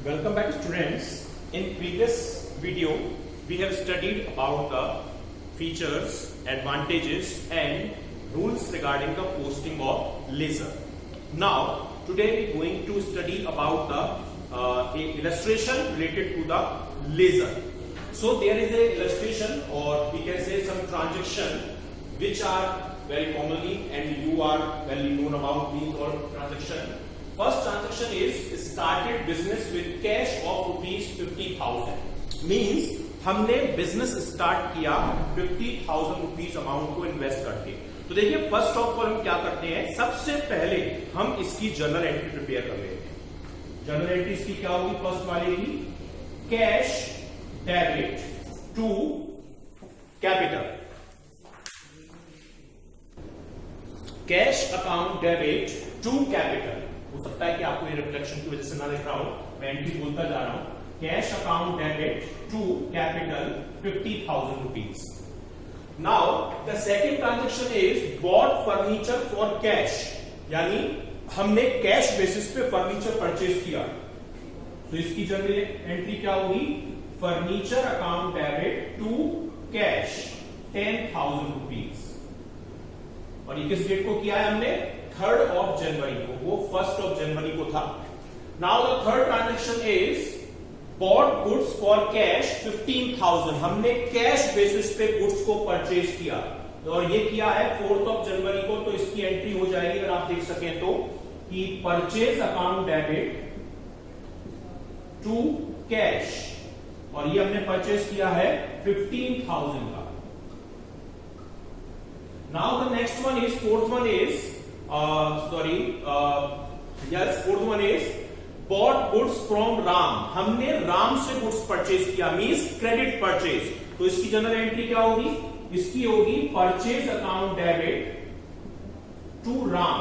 Welcome back students. In previous video we have studied about the features, advantages and rules regarding the posting of laser. Now today we are going to study about the illustration related to the laser. So there is a illustration or we can say some transaction which are very commonly and you are well known about these or transaction. First transaction is started business with cash of ₹50,000. Means हमने business start किया 50,000 rupees amount को invest करके. तो देखिए first of all हम क्या करते हैं, सबसे पहले हम इसकी जर्नल एंट्री प्रिपेयर कर लेते हैं. जर्नल एंट्री इसकी क्या होगी, फर्स्ट वाले की cash debit to capital. Cash account debit to capital. हो सकता है कि आपको ये रिफ्लेक्शन की वजह से ना दिख रहा हो, मैं एंट्री बोलता जा रहा हूं. Cash account debit to capital 50,000 rupees. Now the second transaction is bought furniture for cash. यानी हमने कैश बेसिस पे फर्नीचर परचेज किया. तो इसकी जर्नल एंट्री क्या होगी, furniture account debit to cash 10,000 rupees. और ये किस डेट को किया है हमने, 3rd of January को, वो 1st of January को था. Now the third transaction is bought goods for cash 15,000. हमने कैश बेसिस पे गुड्स को परचेज किया और ये किया है 4th of January को. तो इसकी एंट्री हो जाएगी अगर आप देख सकें तो कि purchase account debit to cash, और ये हमने परचेज किया है 15,000 का. Now the next one is fourth one is fourth one is bought goods from Ram. हमने राम से गुड्स परचेज किया, मींस क्रेडिट परचेज. तो इसकी जनरल एंट्री क्या होगी, इसकी होगी purchase account debit to Ram,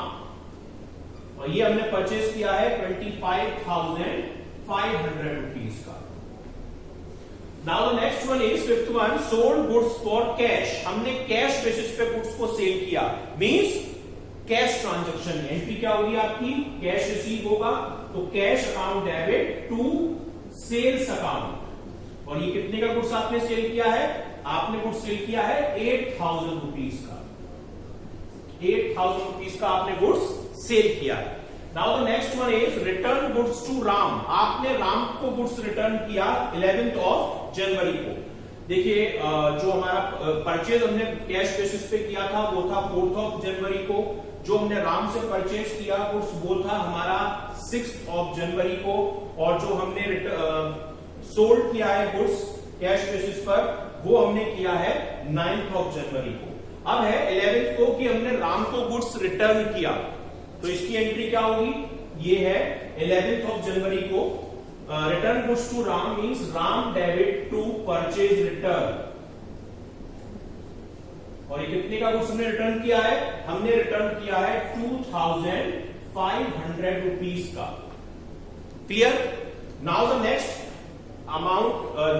और ये हमने परचेज किया है 25,500 रुपीज का. Now the next one is fifth one, sold goods for cash. हमने कैश बेसिस पे गुड्स को सेल किया, मींस कैश ट्रांजैक्शन. एंट्री क्या होगी आपकी, कैश रिसीव होगा तो cash account debit to sales account. और ये कितने का गुड्स आपने सेल किया है, आपने गुड्स सेल किया है 8,000 रुपीज का. 8,000 रुपीज का आपने गुड्स सेल किया है. Now the next one is return goods to Ram. आपने राम को गुड्स रिटर्न किया 11th of January को. देखिए जो हमारा परचेज हमने कैश बेसिस पे किया था वो था 4th of January को. जो हमने राम से परचेज किया गुड्स वो था हमारा 6th of January को. और जो हमने सोल्ड किया है गुड्स कैश बेसिस पर वो हमने किया है 9th of January को. अब है 11th को कि हमने राम को गुड्स रिटर्न किया. तो इसकी एंट्री क्या होगी, ये है 11th of January को. Return goods to Ram means Ram debit to purchase return. और ये कितने का गुड्स हमने रिटर्न किया है, हमने रिटर्न किया है 2,500 रुपीज का. Clear. Now the next amount,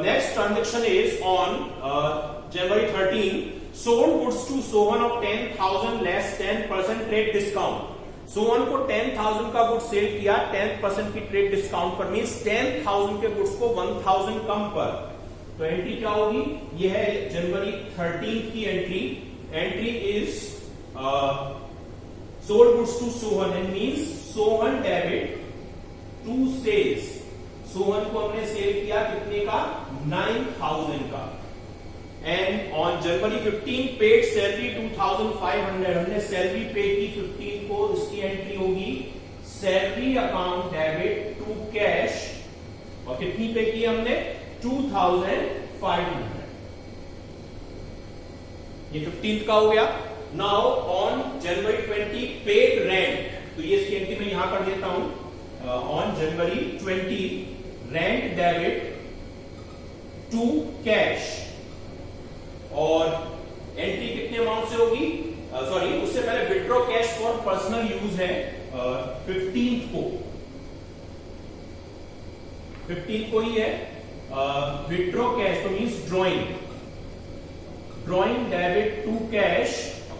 next transaction is on January 13. Sold goods to Sohan of 10,000 less 10% trade discount. Sohan को 10,000 का गुड्स सेल किया 10% की ट्रेड डिस्काउंट पर, मींस 10,000 के गुड्स को 1,000 कम पर. तो एंट्री क्या होगी, ये है January 13 की entry. Entry is sold goods to Sohan and means Sohan debit to sales. Sohan को हमने सेल किया कितने का, 9,000 का. And on January 15 paid salary 2,500. हमने सैलरी पे की 15 को. इसकी एंट्री होगी salary account debit to cash, और कितनी पे की हमने 2,500. ये 15th का हो गया. Now on January 20 paid rent. तो ये इसकी एंट्री मैं यहां कर देता हूं. On January 20 rent debit to cash, और एंट्री कितने अमाउंट से होगी, सॉरी उससे पहले withdraw cash for personal use है 15th को. 15th को ही है विड्रॉ कैश, तो means drawing debit to cash.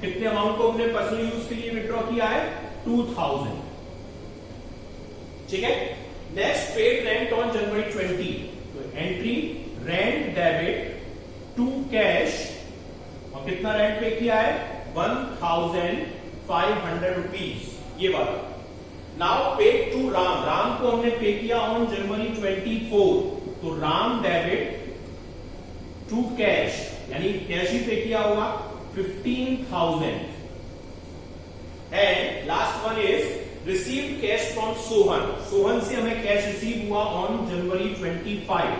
कितने अमाउंट को हमने पर्सनल यूज के लिए विड्रॉ किया है, 2,000. ठीक है. Next paid rent on January 20, तो entry rent debit to cash, और कितना रेंट पे किया है 1500 रुपीज, ये बात। Now paid to Ram, Ram को हमने पे किया ऑन जनवरी 24, तो राम डेबिट टू कैश, यानी कैश ही पे किया होगा 15,000। And last one is received cash from Sohan, Sohan से हमें कैश रिसीव हुआ on January 25,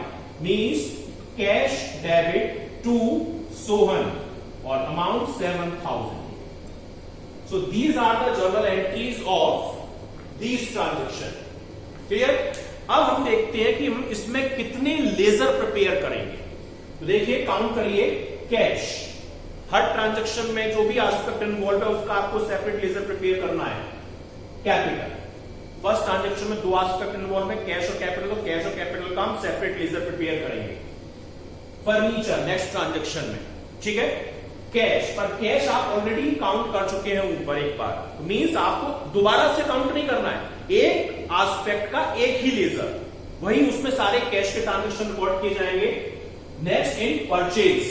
means cash debit to Sohan और amount 7,000। So these are the journal entries of these transaction. Clear? अब हम देखते हैं कि हम इसमें कितने लेजर प्रिपेयर करेंगे। तो देखिए, काउंट करिए, कैश, हर ट्रांजैक्शन में जो भी एस्पेक्ट इन्वॉल्व है उसका आपको सेपरेट लेजर प्रिपेयर करना है। कैपिटल, फर्स्ट ट्रांजैक्शन में दो एस्पेक्ट इन्वॉल्व है, कैश और कैपिटल, तो कैश और कैपिटल का हम सेपरेट लेजर प्रिपेयर करेंगे। फर्नीचर नेक्स्ट ट्रांजैक्शन में, ठीक है। कैश, पर कैश आप ऑलरेडी काउंट कर चुके हैं ऊपर एक बार, तो मींस आपको दोबारा से काउंट नहीं करना है, एक एस्पेक्ट का एक ही लेजर, वही उसमें सारे कैश के ट्रांजैक्शन रिकॉर्ड किए जाएंगे। नेक्स्ट इन परचेज,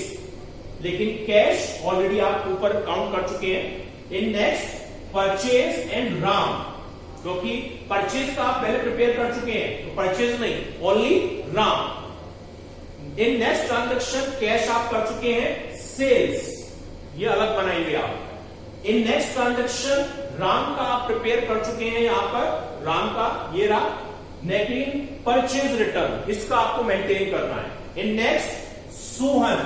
लेकिन कैश ऑलरेडी आप ऊपर काउंट कर चुके हैं। In next purchase and Ram, क्योंकि परचेज का आप पहले प्रिपेयर कर चुके हैं, तो परचेज नहीं, only Ram. In next transaction cash आप कर चुके हैं, सेल्स, ये अलग बनाएंगे आप। इन नेक्स्ट ट्रांजैक्शन राम का आप प्रिपेयर कर चुके हैं, यहां पर राम का ये रहा। नेकिंग परचेज रिटर्न, इसका आपको मेंटेन करना है। इन नेक्स्ट सोहन,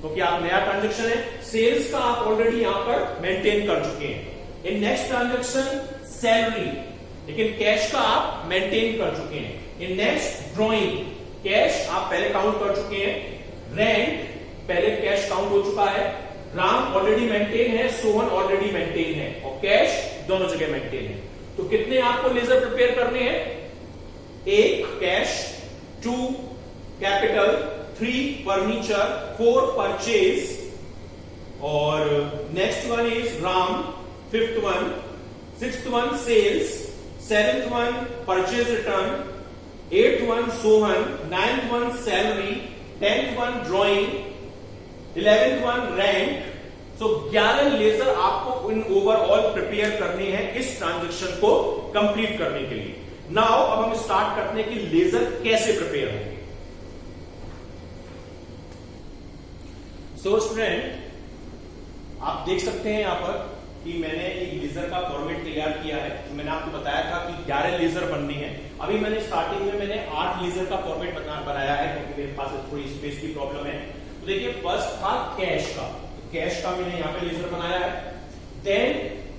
क्योंकि आप नया ट्रांजैक्शन है, सेल्स का आप ऑलरेडी यहां पर मेंटेन कर चुके हैं। इन नेक्स्ट ट्रांजैक्शन सैलरी, लेकिन कैश का आप मेंटेन कर चुके हैं। इन नेक्स्ट ड्रॉइंग, कैश आप पहले काउंट कर चुके हैं। रेंट पहले कैश काउंट हो चुका है। राम ऑलरेडी मेंटेन है, सोहन ऑलरेडी मेंटेन है, और कैश दोनों जगह मेंटेन है। तो कितने आपको लेजर प्रिपेयर करने हैं? 1 कैश, 2 कैपिटल, 3 फर्नीचर, 4 परचेज, और next one is Ram, 5th one, 6th one sales, 7th one purchase return, 8th one Sohan, 9th one salary, 10th one drawing, 11th one rent. So 11 ledger आपको in overall prepare करने हैं इस transaction को complete करने के लिए। Now अब हम स्टार्ट करते हैं कि लेजर कैसे प्रिपेयर होंगे। सो स्टूडेंट, आप देख सकते हैं यहां पर कि मैंने एक लेजर का फॉर्मेट तैयार किया है। तो मैंने आपको बताया था कि 11 लेजर बनने हैं। अभी मैंने स्टार्टिंग में 8 लेजर का फॉर्मेट बनाया है, क्योंकि मेरे पास थोड़ी स्पेस की प्रॉब्लम है। तो देखिए, फर्स्ट था कैश का, तो कैश का मैंने यहां पे लेजर बनाया है। देन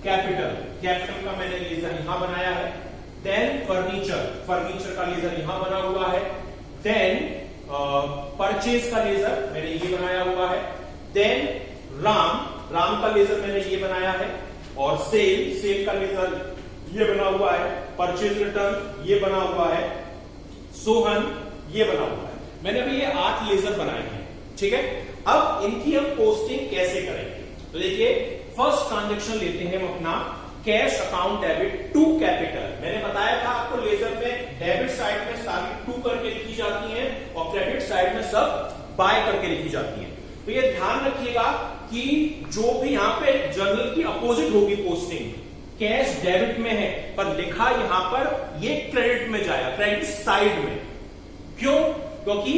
कैपिटल, कैपिटल का मैंने लेजर यहां बनाया है। देन फर्नीचर, फर्नीचर का लेजर यहां बना हुआ है। देन परचेज का लेजर मैंने ये बनाया हुआ है। देन राम, राम का लेजर मैंने ये बनाया है। और सेल का लेजर ये बना हुआ है। परचेज रिटर्न ये बना हुआ है। सोहन ये बना हुआ है। मैंने अभी ये 8 लेजर बनाए हैं, ठीक है। अब इनकी हम पोस्टिंग कैसे करेंगे? तो देखिए, फर्स्ट ट्रांजैक्शन लेते हैं हम अपना cash account debit to capital. मैंने बताया था आपको लेजर में डेबिट साइड में सारी 2 करके लिखी जाती हैं, और क्रेडिट साइड में सब बाय करके लिखी जाती हैं। तो ये ध्यान रखिएगा कि जो भी यहां पे जर्नल की अपोजिट होगी पोस्टिंग, कैश डेबिट में है पर लिखा यहां पर ये क्रेडिट में जाएगा, क्रेडिट साइड में। क्यों? क्योंकि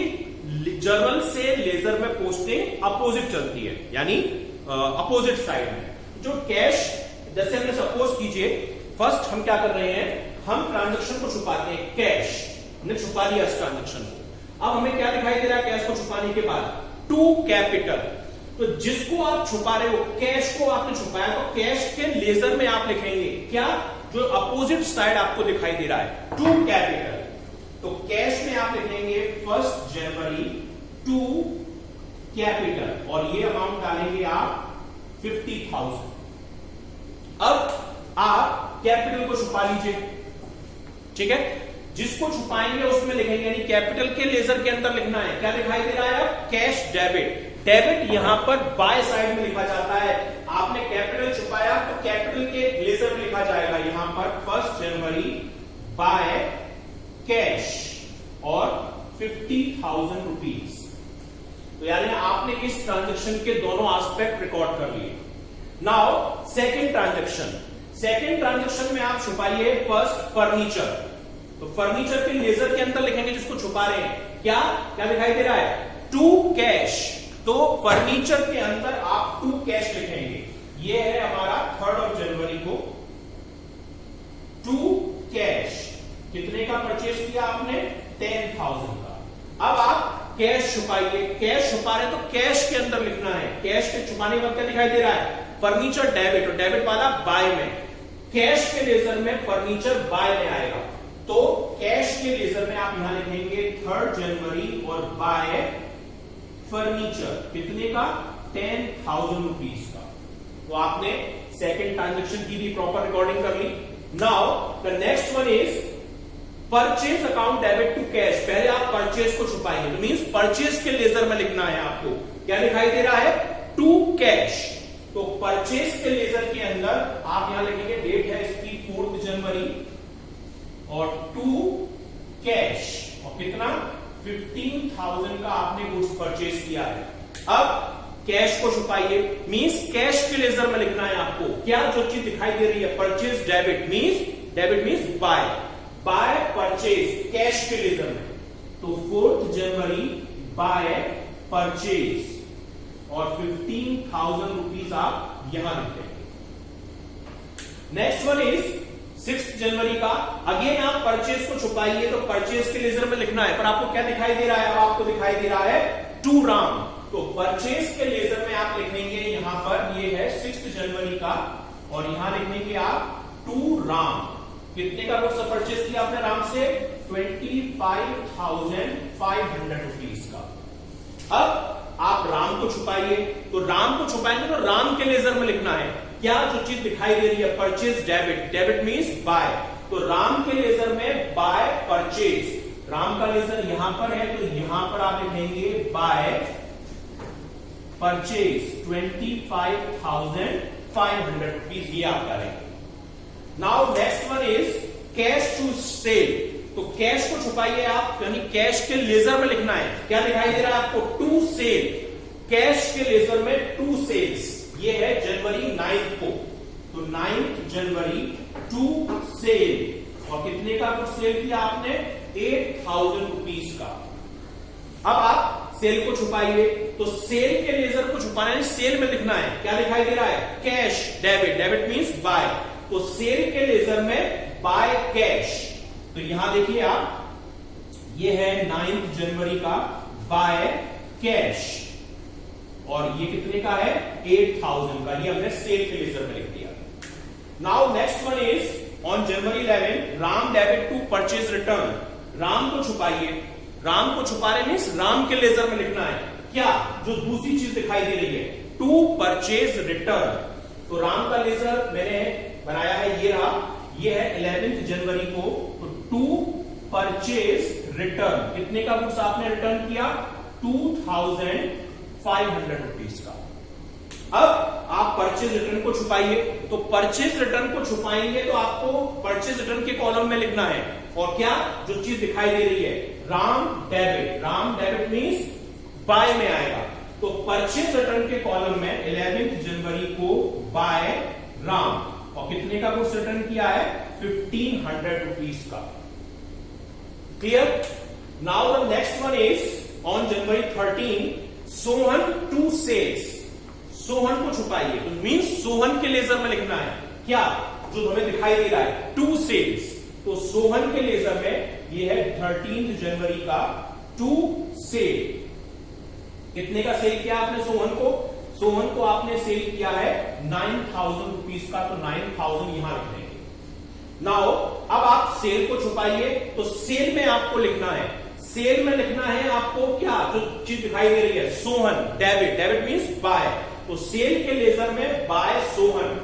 जर्नल से लेजर में पोस्टिंग अपोजिट चलती है, यानी अपोजिट साइड में। जो कैश, जैसे हमने सपोज कीजिए, फर्स्ट हम क्या कर रहे हैं, हम ट्रांजैक्शन को छुपाते हैं। कैश हमने छुपा लिया इस ट्रांजैक्शन को। अब हमें क्या दिखाई दे रहा है कैश को छुपाने के बाद? To capital. तो जिसको आप छुपा रहे हो, कैश को आपने छुपाया, तो कैश के लेजर में आप लिखेंगे क्या? जो अपोजिट साइड आपको दिखाई दे रहा है, टू कैपिटल। तो कैश में आप लिखेंगे 1 जनवरी टू कैपिटल, और ये अमाउंट डालेंगे आप 50,000। अब आप कैपिटल को छुपा लीजिए, ठीक है। जिसको छुपाएंगे उसमें लिखेंगे, यानी कैपिटल के लेजर के अंदर लिखना है। क्या दिखाई दे रहा है? Cash debit. डेबिट यहां पर बाय साइड में लिखा जाता है। आपने कैपिटल छुपाया तो कैपिटल के लेजर में लिखा जाएगा यहां पर 1 जनवरी बाय कैश और 50,000 रुपीज। तो यानी आपने इस ट्रांजैक्शन के दोनों एस्पेक्ट रिकॉर्ड कर लिए। नाउ सेकंड ट्रांजैक्शन में आप छुपाइए फर्स्ट फर्नीचर। तो फर्नीचर के लेजर के अंदर लिखेंगे जिसको छुपा रहे हैं, क्या क्या दिखाई दे रहा है, टू कैश। तो फर्नीचर के अंदर आप टू कैश लिखेंगे। ये है हमारा 3 जनवरी को टू कैश। कितने का परचेज किया आपने, 10,000 का। अब आप कैश छुपाइए, कैश छुपा रहे तो कैश के अंदर लिखना है। कैश के छुपाने का क्या दिखाई दे रहा है, फर्नीचर डेबिट, और डेबिट वाला बाय में। कैश के लेजर में फर्नीचर बाय में आएगा, तो कैश के लेजर में आप यहां लिखेंगे 3 जनवरी और बाय फर्नीचर। कितने का, 10,000 रुपीज का। तो आपने सेकंड ट्रांजैक्शन की भी प्रॉपर रिकॉर्डिंग कर ली। Now the next one is purchase account debit to cash. पहले आप परचेज को छुपाएंगे, तो मींस परचेज के लेजर में लिखना है आपको। क्या दिखाई दे रहा है, टू कैश। तो परचेज के लेजर के अंदर आप यहां लिखेंगे, डेट है इसकी 4 जनवरी और टू कैश, और कितना, 15,000 का आपने गुड्स परचेज किया है। अब कैश को छुपाइए, मींस कैश के लेजर में लिखना है आपको। क्या जो चीज दिखाई दे रही है, purchase debit means by, by purchase cash के लेजर में। तो 4 जनवरी बाय परचेज और 15,000 रुपीज आप यहां लिख देंगे। नेक्स्ट वन इज 6 जनवरी का। अगेन आप परचेज को छुपाइए, तो परचेज के लेजर में लिखना है, पर आपको क्या दिखाई दे रहा है, अब आपको दिखाई दे रहा है टू राम। तो परचेज के लेजर में आप लिखेंगे यहां पर, ये है 6 जनवरी का, और यहां लिखेंगे आप टू राम। कितने का गुड्स परचेज किया आपने राम से, 25,500 रुपीज का। अब आप राम को छुपाइए, तो राम को छुपाएंगे तो राम के लेजर में लिखना है। क्या जो चीज दिखाई दे रही है, परचेज डेबिट मींस बाय, तो राम के लेजर में बाय परचेज। राम का लेजर यहां पर है, तो यहां पर आप लिखेंगे बाय परचेज 25,500 रुपीज, ये आप करेंगे। Now next one is cash to sale. तो कैश को छुपाइए आप, यानी कैश के लेजर में लिखना है। क्या दिखाई दे रहा है आपको, टू सेल। कैश के लेजर में टू सेल्स, ये है जनवरी 9 को, तो 9 जनवरी टू सेल, और कितने का कुछ सेल किया आपने, 8,000 रुपीज का। अब आप सेल को छुपाइए, तो सेल के लेजर को छुपाना है, सेल में लिखना है। क्या दिखाई दे रहा है, कैश डेबिट मींस बाय, तो सेल के लेजर में बाय कैश। तो यहां देखिए आप, ये है 9 जनवरी का बाय कैश, और ये कितने का है, 8,000 का। ये हमने सेल के लेजर में लिख दिया। Now next one is on January 11 Ram debit to purchase return. Ram को छुपाइए, राम को छुपा रहे मींस राम के लेजर में लिखना है। क्या जो दूसरी चीज दिखाई दे रही है, टू परचेज रिटर्न। तो राम का लेजर मैंने बनाया है, ये रहा, ये है 11 जनवरी को, तो टू परचेज रिटर्न। कितने का गुड्स आपने रिटर्न किया, 2,500 रुपीज का। अब आप परचेज रिटर्न को छुपाइए, तो परचेज रिटर्न को छुपाएंगे तो आपको परचेज रिटर्न के कॉलम में लिखना है। और क्या जो चीज दिखाई दे रही है, राम डेबिट मींस बाय में आएगा, तो परचेज रिटर्न के कॉलम में 11 जनवरी को बाय राम, और कितने का गुड्स रिटर्न किया है, 1,500 रुपीज का। Clear. Now the next one is on January 13 Sohan to sales. Sohan को छुपाइए, तो मींस सोहन के लेजर में लिखना है। क्या जो हमें दिखाई दे रहा है, टू सेल्स, तो सोहन के लेजर में ये है 13 जनवरी का टू सेल। कितने का सेल किया आपने सोहन को, सोहन को आपने सेल किया है 9,000 रुपीज का, तो 9,000 यहां लिख देंगे। नाउ अब आप सेल को छुपाइए, तो सेल में आपको लिखना है, सेल में लिखना है आपको क्या जो चीज दिखाई दे रही है, सोहन डेबिट मींस बाय, तो सेल के लेजर में बाय सोहन,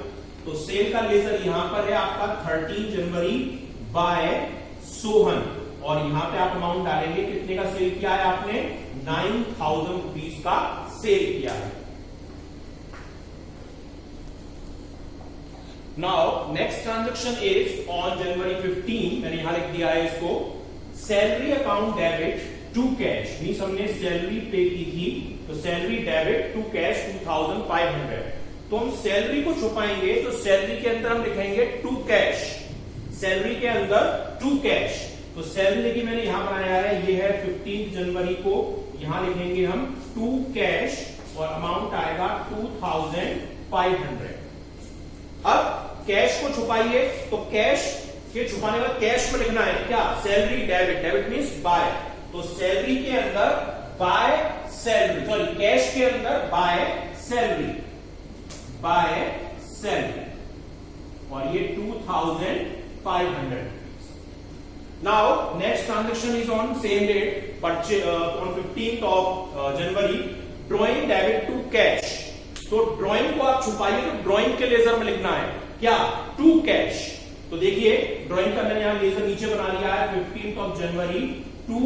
तो सेल का लेजर यहां पर है आपका 13 जनवरी बाय सोहन, और यहां पे आप अमाउंट डालेंगे, कितने का सेल किया है आपने, 9,000 रुपीज का सेल किया है। Now next transaction is on January 15, मैंने यहां लिख दिया है इसको, salary account debit to cash, means हमने सैलरी पे की थी, तो सैलरी डेबिट टू कैश 2500। तो हम सैलरी को छुपाएंगे तो सैलरी के अंदर हम लिखेंगे टू कैश, सैलरी के अंदर टू कैश। तो सैलरी देखिए मैंने यहां बनाया है, ये है 15 जनवरी को, यहां लिखेंगे हम टू कैश और अमाउंट आएगा 2500। अब कैश को छुपाइए, तो कैश के छुपाने का कैश में लिखना है क्या, salary debit, debit means by, तो सैलरी के अंदर बाय सैलरी, सॉरी कैश के अंदर बाय सैलरी, बाय सैलरी, और ये 2500। Now next transaction is on same date, purchase on 15th of January, drawing debit to cash। तो ड्राइंग को आप छुपाइए तो ड्राइंग के लेजर में लिखना है क्या, टू कैश। तो देखिए ड्राइंग का मैंने यहां लेजर नीचे बना लिया है, 15th of January to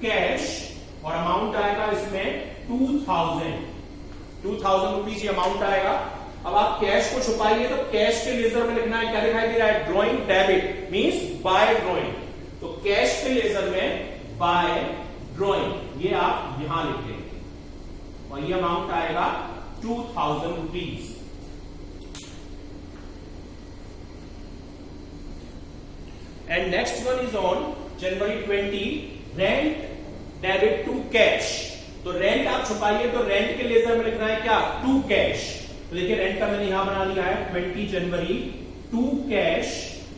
cash, और अमाउंट आएगा इसमें 2000 रुपीज ये अमाउंट आएगा। अब आप कैश को छुपाइए तो कैश के लेजर में लिखना है, क्या दिखाई दे रहा है, drawing debit means by drawing, तो कैश के लेजर में बाय ड्राइंग, ये आप यहां लिख देंगे, और ये अमाउंट आएगा 2000 rupees. And next one is on January 20, rent debit to cash. तो रेंट आप छुपाइए तो रेंट के लेजर में लिखना है क्या, टू कैश। तो देखिए रेंट का मैंने यहां बना लिया है 20 जनवरी टू कैश,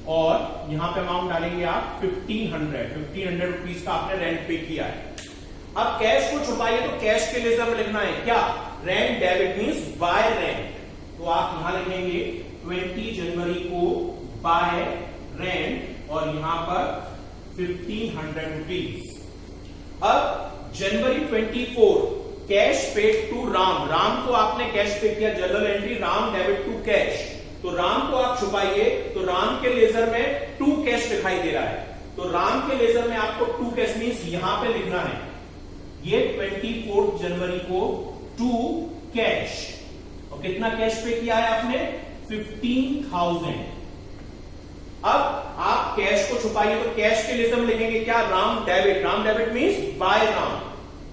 और यहां पे अमाउंट डालेंगे आप 1500 रुपीज का आपने रेंट पे किया है। अब कैश को छुपाइए तो कैश के लेजर में लिखना है क्या, rent debit means by rent, तो आप यहां लिखेंगे 20 जनवरी को बाय रेंट, और यहां पर 1500 रुपीज। अब January 24, cash paid to Ram, Ram को आपने कैश पे किया, general entry Ram debit to cash, तो राम को आप छुपाइए तो राम के लेजर में टू कैश दिखाई दे रहा है, तो राम के लेजर में आपको टू कैश मीन्स यहां पे लिखना है, ये 24 जनवरी को टू कैश, और कितना कैश पे किया है आपने, 15,000। अब आप कैश को छुपाइए तो कैश के लेजर में लिखेंगे क्या, Ram debit, Ram debit means by Ram,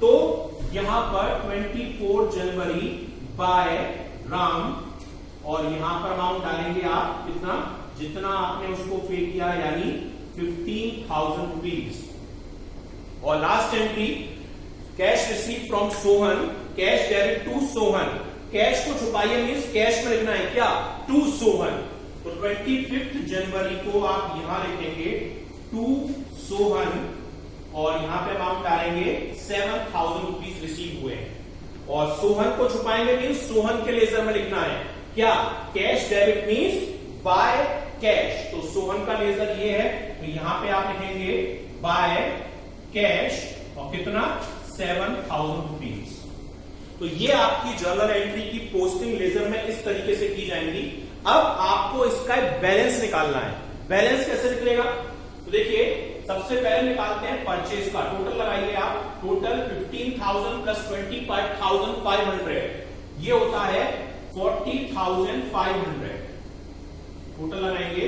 तो यहां पर 24 जनवरी बाय राम, और यहां पर अमाउंट डालेंगे आप कितना, जितना आपने उसको पे किया, यानी 15,000 रुपीज। और last entry, cash receive from Sohan, cash debit to Sohan, cash को छुपाइए मीन्स कैश में लिखना है क्या, टू सोहन, तो 25 जनवरी को आप यहां लिखेंगे टू सोहन, और यहां पे अमाउंट डालेंगे 7,000 रुपीज रिसीव हुए, और सोहन को छुपाएंगे मीन्स सोहन के लेजर में लिखना है क्या, cash debit means by cash, तो सोहन का लेजर ये है, तो यहां पे आप लिखेंगे बाय कैश, और कितना, 7,000 रुपीज। तो ये आपकी जर्नल एंट्री की पोस्टिंग लेजर में इस तरीके से की जाएंगी। अब आपको इसका बैलेंस निकालना है, बैलेंस कैसे निकलेगा, तो देखिए सबसे पहले निकालते हैं परचेज का, टोटल लगाइए आप, टोटल 15,000 प्लस 25,500, ये होता है 40,500, टोटल लगाएंगे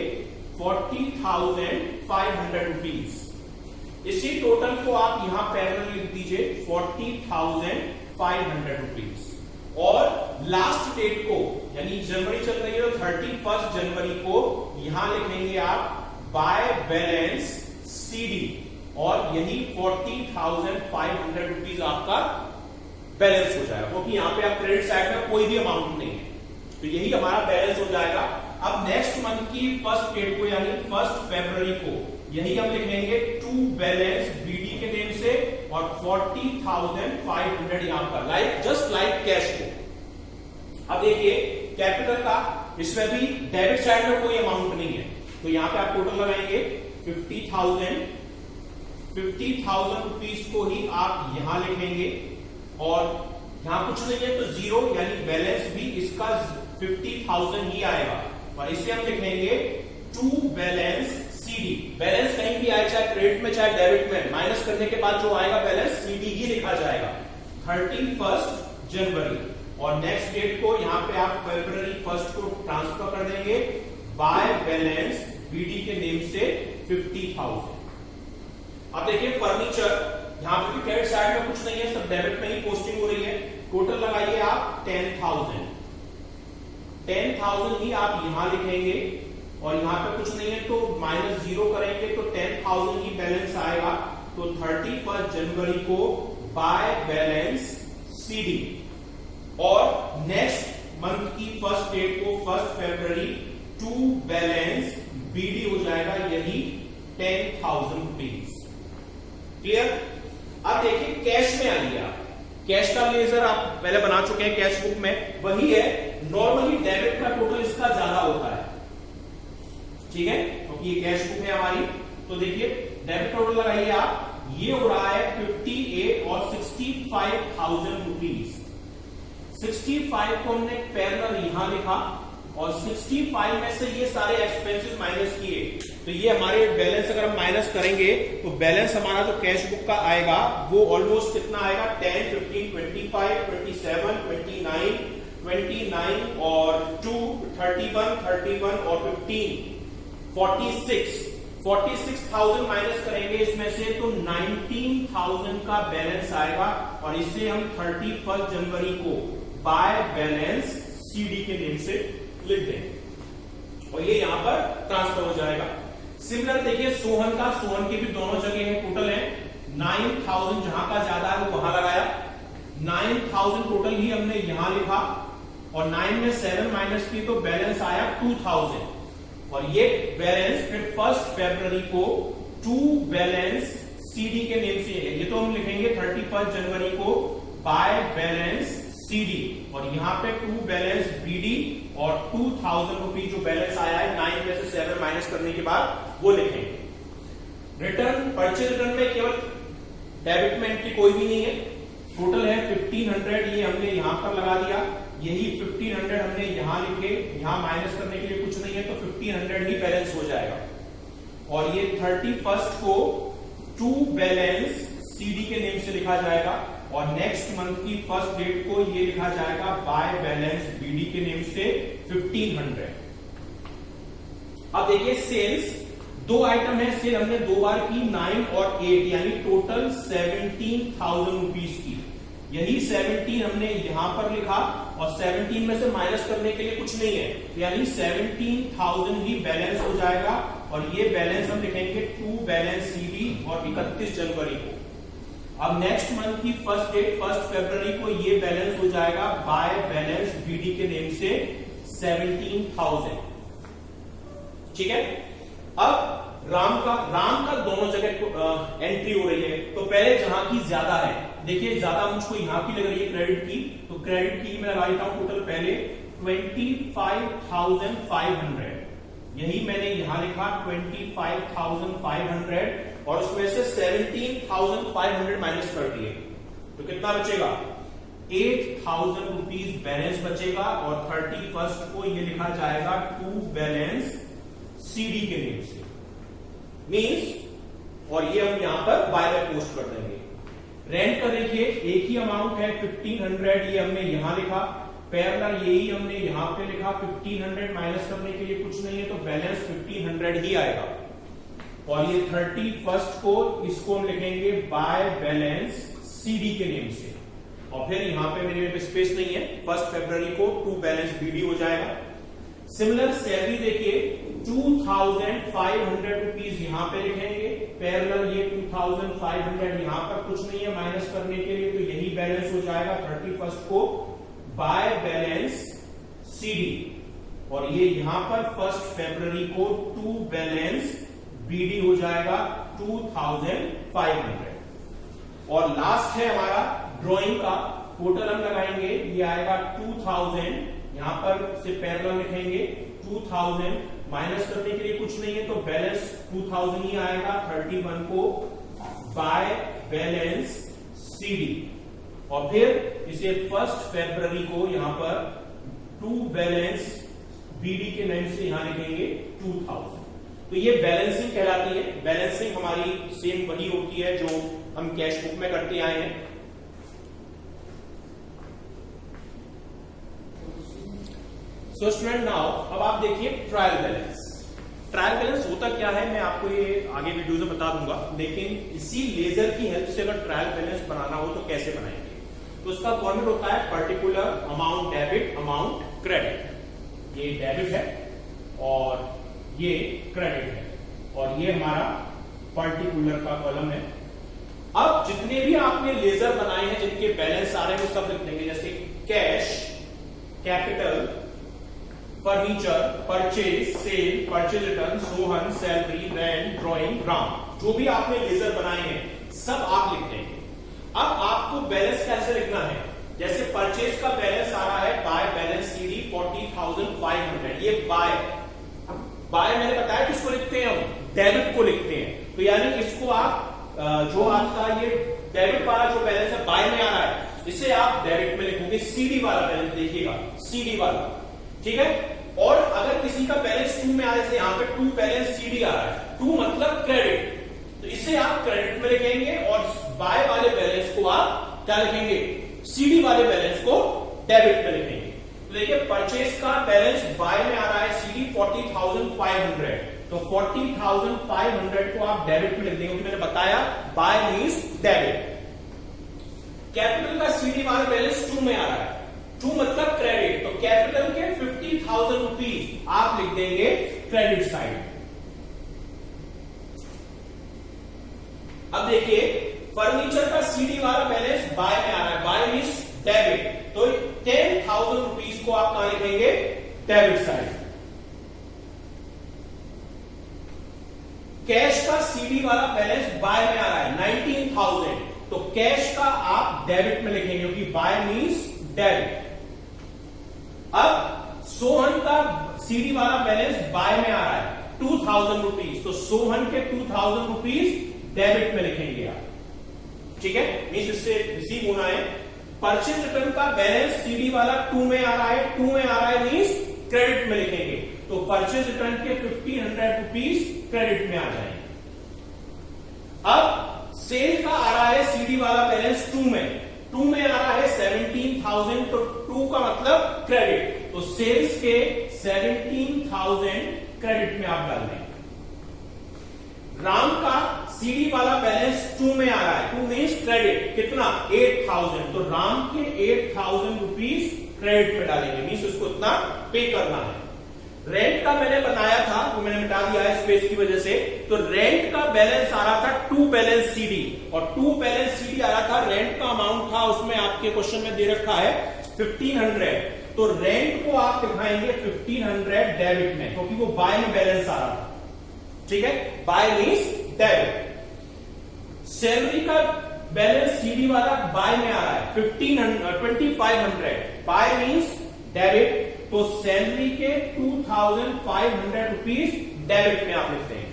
40,500 रुपीज। इसी टोटल को आप यहां पैरेलल लिख दीजिए 40,500 रुपीज, और लास्ट डेट को, यानी जनवरी चल रही है तो 31 जनवरी को यहां लिखेंगे आप बाय बैलेंस सीडी, और यही 40,500 रुपीज आपका बैलेंस हो जाएगा, क्योंकि यहां पे आप क्रेडिट साइड में कोई भी अमाउंट नहीं है, तो यही हमारा बैलेंस हो जाएगा। अब नेक्स्ट मंथ की फर्स्ट डेट को, यानी 1 फरवरी को, यही हम लिखेंगे टू बैलेंस बीडी के नेम से, और 40,500 यहां पर, लाइक जस्ट लाइक कैश को। अब देखिए कैपिटल का, इसमें भी डेबिट साइड में कोई अमाउंट नहीं है, तो यहां पे आप टोटल लगाएंगे 50,000 रुपीज को ही आप यहां लिखेंगे, और यहां कुछ नहीं है तो जीरो, यानी बैलेंस भी इसका 50,000 ही आएगा, और इसे हम लिखेंगे टू बैलेंस सीडी। बैलेंस कहीं भी आए, चाहे क्रेडिट में चाहे डेबिट में, माइनस करने के बाद जो आएगा बैलेंस सीडी ही लिखा जाएगा 31 जनवरी, और नेक्स्ट डेट को यहां पे आप फरवरी 1 को ट्रांसफर कर देंगे बाय बैलेंस बीडी के नेम से 50,000। अब देखिए फर्नीचर, यहाँ पे भी क्रेडिट साइड में कुछ नहीं है, सब डेबिट में ही पोस्टिंग हो रही है। टोटल लगाइए आप 10,000 ही आप यहां लिखेंगे और यहाँ पे कुछ नहीं है तो -0 करेंगे तो 10,000 ही बैलेंस आएगा। तो 31 जनवरी को बाय बैलेंस सीडी और नेक्स्ट मंथ की फर्स्ट डेट को 1 फरवरी टू बैलेंस बीडी हो जाएगा, यही 10,000 रुपीज। क्लियर? अब देखिए कैश में आइए आप, कैश का लेजर आप पहले बना चुके हैं कैश बुक में, वही है। नॉर्मली डेबिट का टोटल इसका ज्यादा होता है, ठीक है, क्योंकि ये कैश बुक है हमारी। तो देखिए डेबिट टोटल लगाइए आप, ये हो रहा है 58 और 65,000 रुपीज। 65 को हमने पैरेलल यहां लिखा और 65 में से ये सारे एक्सपेंसेस माइनस किए, तो ये हमारे बैलेंस अगर हम माइनस करेंगे तो बैलेंस हमारा जो कैश बुक का आएगा वो ऑलमोस्ट कितना आएगा, 10, 15, 25, 27, 29 और 2, 31 और 15, 46,000 माइनस करेंगे इसमें से तो 19,000 का बैलेंस आएगा और इसे हम 31 जनवरी को बाय बैलेंस सीडी के नेम से लिख देंगे और ये यहां पर ट्रांसफर हो जाएगा। सिमिलर देखिए सोहन का, सोहन के भी दोनों जगह है, टोटल है 9,000, जहां का ज्यादा है वो वहां लगाया, 9,000 टोटल ही हमने यहां लिखा और 9 में 7 माइनस की तो बैलेंस आया 2,000 और ये बैलेंस फिर 1 फरवरी को टू बैलेंस सीडी के नेम से है, ये तो हम लिखेंगे 31 जनवरी को बाय बैलेंस सीडी और यहां पे टू बैलेंस बीडी और 2,000 रुपीज जो बैलेंस आया है 9 में से 7 माइनस करने के बाद वो लिखेंगे। रिटर्न, परचेज रिटर्न में केवल डेबिट में एंट्री कोई भी नहीं है, टोटल है 1500, ये हमने यहां पर लगा दिया, यही 1500 हमने यहां लिखे, यहां माइनस करने के लिए कुछ नहीं है तो 1500 ही बैलेंस हो जाएगा और ये 31 को टू बैलेंस सीडी के नेम से लिखा जाएगा और नेक्स्ट मंथ की फर्स्ट डेट को ये लिखा जाएगा बाय बैलेंस बीडी के नेम से 1500। अब देखिए सेल्स, दो आइटम है, सेल हमने दो बार की, 9 और 8 यानी टोटल 17,000 रुपीज की, यही 17 हमने यहां पर लिखा और 17 में से माइनस करने के लिए कुछ नहीं है, यानी 17,000 ही बैलेंस हो जाएगा और ये बैलेंस हम लिखेंगे टू बैलेंस सीडी और 31 जनवरी को। अब नेक्स्ट मंथ की फर्स्ट डेट 1 फरवरी को ये बैलेंस हो जाएगा बाय बैलेंस बीडी के नेम से 17,000, ठीक है। अब राम का दोनों जगह एंट्री हो रही है, तो पहले जहां की ज्यादा है, देखिए ज्यादा मुझको यहां की लग रही है क्रेडिट की, तो क्रेडिट की मैं लगा देता हूं टोटल पहले 25,500, यही मैंने यहां लिखा 25,500 और उसमें से 17,500 माइनस कर दिए तो कितना बचेगा, 8,000 रुपीज बैलेंस बचेगा और 31 को ये लिखा जाएगा टू बैलेंस सीडी के नेम से मींस, और ये हम यहां पर बाय बाय पोस्ट कर देंगे। रेंट का देखिए एक ही अमाउंट है 1500, ये हमने यहां लिखा, पैरेलल यही हमने यहां पे लिखा, 1500 माइनस करने के लिए कुछ नहीं है तो बैलेंस 1500 ही आएगा और ये 31 को इसको हम लिखेंगे बाय बैलेंस सीडी के नेम से और फिर यहां पे मेरे में स्पेस नहीं है, 1 फरवरी को टू बैलेंस बीडी हो जाएगा। सिमिलर सैलरी देखिए 2,500 रुपीज यहां पे लिखेंगे, पैरेलल ये 2,500 यहां पर कुछ नहीं है माइनस करने के लिए तो यही बैलेंस हो जाएगा 31 को बाय बैलेंस सीडी और ये यहां पर 1 फरवरी को टू बैलेंस बीडी हो जाएगा 2,500 और लास्ट है हमारा ड्राइंग का, टोटल हम लगाएंगे ये आएगा 2,000, यहां पर से पैरेलल लिखेंगे 2,000 माइनस करने के लिए कुछ नहीं है तो बैलेंस 2,000 ही आएगा 31 को बाय बैलेंस सीडी और फिर इसे 1 फरवरी को यहां पर टू बैलेंस बीडी के नेम से यहां लिखेंगे 2,000। तो ये बैलेंसिंग कहलाती है, बैलेंसिंग हमारी सेम वही होती है जो हम कैश बुक में करते आए हैं। सो स्टूडेंट नाउ अब आप देखिए ट्रायल बैलेंस। ट्रायल बैलेंस होता क्या है मैं आपको ये आगे वीडियो में बता दूंगा, लेकिन इसी लेजर की हेल्प से अगर ट्रायल बैलेंस बनाना हो तो कैसे बनाएंगे। तो उसका फॉर्मेट होता है particular amount debit amount credit. ये डेबिट है और ये क्रेडिट है और ये हमारा पर्टिकुलर का कॉलम है। अब जितने भी आपने लेजर बनाए हैं जिनके बैलेंस आ रहे हैं वो सब लिख देंगे, जैसे cash, capital, furniture, purchase, sale, purchase return, Sohan, salary, rent, drawing, ग्राम, जो भी आपने लेजर बनाए हैं सब आप लिख देंगे। अब आपको बैलेंस कैसे लिखना है, जैसे परचेज का बैलेंस आ रहा है बाय बैलेंस सीडी 40,500, ये बाय मैंने बताया किसको लिखते हैं हम, डेबिट को लिखते हैं। तो यानी इसको आप जो आपका ये डेबिट वाला जो बैलेंस है बाय में आ रहा है इसे आप डेबिट में लिखोगे। सीडी वाला बैलेंस देखिएगा, सीडी वाला, ठीक है। और अगर किसी का बैलेंस 2 में आ रहा है, यहां पे 2 बैलेंस सीडी आ रहा है, 2 मतलब क्रेडिट, तो इसे आप क्रेडिट में लिखेंगे और बाय वाले बैलेंस को आप क्या लिखेंगे, सीडी वाले बैलेंस को डेबिट में लिखेंगे। तो देखिए परचेज का बैलेंस बाय में आ रहा है सीडी 40,500, तो 40,500 को आप डेबिट में लिख देंगे, मैंने बताया बाय मींस डेबिट। कैपिटल का सीडी वाला बैलेंस 2 में आ रहा है, 2 मतलब क्रेडिट, तो कैपिटल के 50,000 रुपीज आप लिख देंगे क्रेडिट साइड। अब देखिए फर्नीचर का सीडी वाला बैलेंस बाय में आ रहा है, बाय मींस डेबिट, तो 10,000 रुपीज को आप कहां लिखेंगे, डेबिट साइड। कैश का सीडी वाला बैलेंस बाय में आ रहा है 19,000, तो कैश का आप डेबिट में लिखेंगे क्योंकि बाय मींस डेबिट। अब सोहन का सीडी वाला बैलेंस बाय में आ रहा है 2,000 रुपीज, तो सोहन के 2,000 रुपीज डेबिट में लिखेंगे आप, ठीक है, मींस इससे रिसीव होना है। परचेज रिटर्न का बैलेंस सीडी वाला 2 में आ रहा है, 2 में आ रहा है मींस क्रेडिट में लिखेंगे, तो परचेज रिटर्न के 1,500 रुपीज क्रेडिट में आ जाएंगे। अब सेल का आ रहा है सीडी वाला बैलेंस 2 में आ रहा है 17,000, तो 2 का मतलब क्रेडिट, तो सेल्स के 17,000 क्रेडिट में आप डाल देंगे। राम का सीडी वाला बैलेंस 2 में आ रहा है, 2 मींस क्रेडिट, कितना 8,000, तो राम के 8,000 रुपीज क्रेडिट में डालेंगे, मींस उसको इतना पे करना है। रेंट का मैंने बताया था, वो मैंने मिटा दिया है स्पेस की वजह से, तो रेंट का बैलेंस आ रहा था 2 बैलेंस सीडी, और 2 बैलेंस सीडी आ रहा था, रेंट का अमाउंट था उसमें आपके क्वेश्चन में दे रखा है 1,500, तो रेंट को आप दिखाएंगे 1,500 डेबिट में, क्योंकि वो बाय में बैलेंस आ रहा था, ठीक है, बाय मींस डेबिट। सैलरी का बैलेंस सीडी वाला बाय में आ रहा है 2,500, बाय मींस डेबिट, तो सैलरी के 2,500 रुपीज डेबिट में आप लिखते हैं।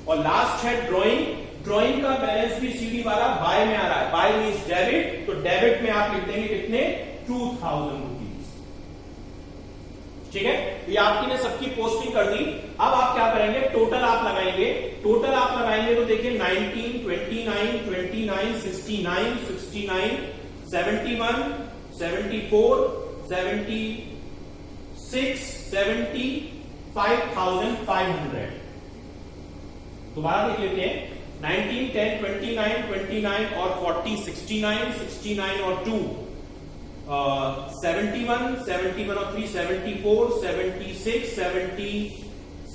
और लास्ट है ड्राइंग का बैलेंस भी सीडी वाला बाय में आ रहा है, बाय मींस डेबिट, तो डेबिट में आप लिख देंगे कितने, 2,000 रुपीज, ठीक है। ये आपकी ने सबकी पोस्टिंग कर दी। अब आप क्या करेंगे, टोटल आप लगाएंगे, तो देखिए 19, 29, 29, 69, 69, 71, 74, 76, 75,500। दोबारा देख लेते हैं, 19, 10, 29, 29 और 40, 69, 69 और 2, 71, 71 और 3, 74, 76,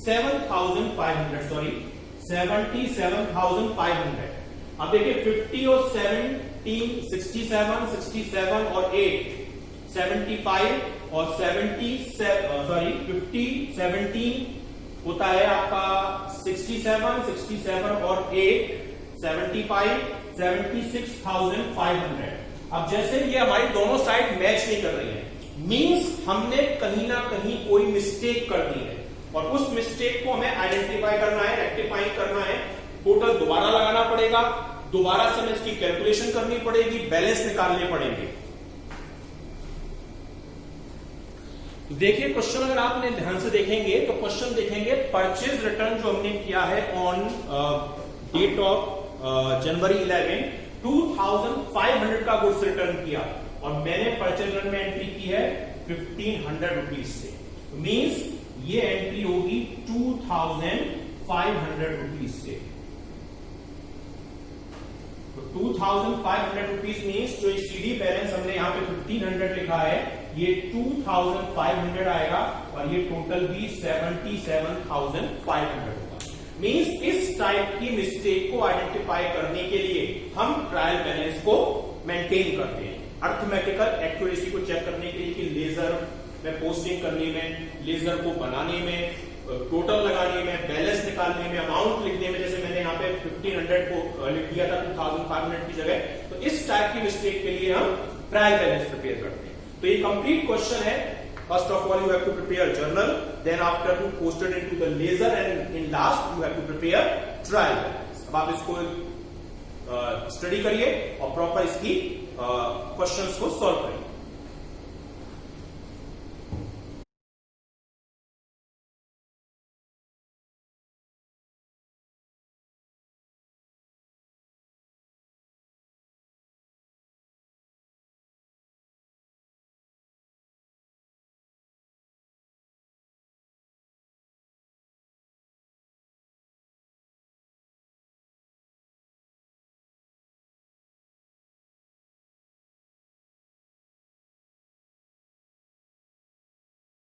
77,500, सॉरी 77,500। अब देखिए 50 और 17, 67, 67 और 8, 75 और 50, 17 होता है आपका 67, 67 और 8, 75, 76,500। अब जैसे ये हमारी दोनों साइड मैच नहीं कर रही है, मींस हमने कहीं ना कहीं कोई मिस्टेक कर दी है, और उस मिस्टेक को हमें आइडेंटिफाई करना है, रेक्टिफाई करना है। टोटल दोबारा लगाना पड़ेगा, दोबारा से हमें इसकी कैलकुलेशन करनी पड़ेगी, बैलेंस निकालने पड़ेंगे। देखिए क्वेश्चन अगर आपने ध्यान से देखेंगे तो क्वेश्चन देखेंगे परचेज रिटर्न जो हमने किया है ऑन डेट ऑफ जनवरी 11, 2,500 का गुड्स रिटर्न किया, और मैंने परचेज रिटर्न में एंट्री की है 1,500 रुपीज से, मींस ये एंट्री होगी 2500 रुपीज से। तो 2500 रुपीज मीन्स जो सीडी बैलेंस हमने यहाँ पे 1500 लिखा है, ये 2500 आएगा और ये टोटल भी 77,500 होगा। मीन्स इस टाइप की मिस्टेक को आइडेंटिफाई करने के लिए हम ट्रायल बैलेंस को मेंटेन करते हैं। अर्थमेटिकल एक्यूरेसी को चेक करने के लिए कि लेजर में पोस्टिंग करने में, लेजर को बनाने में, टोटल लगाने में, बैलेंस निकालने में, अमाउंट लिखने में, जैसे मैंने यहाँ पे 1500 को लिख दिया था 2500 की जगह, तो इस टाइप की मिस्टेक के लिए हम ट्रायल बैलेंस प्रिपेयर करते हैं। तो ये कंप्लीट क्वेश्चन है। First of all you have to prepare journal, then after to post it into the ledger and in last you have to prepare trial balance. अब आप इसको स्टडी करिए और प्रॉपर इसकी क्वेश्चंस को सॉल्व करिए।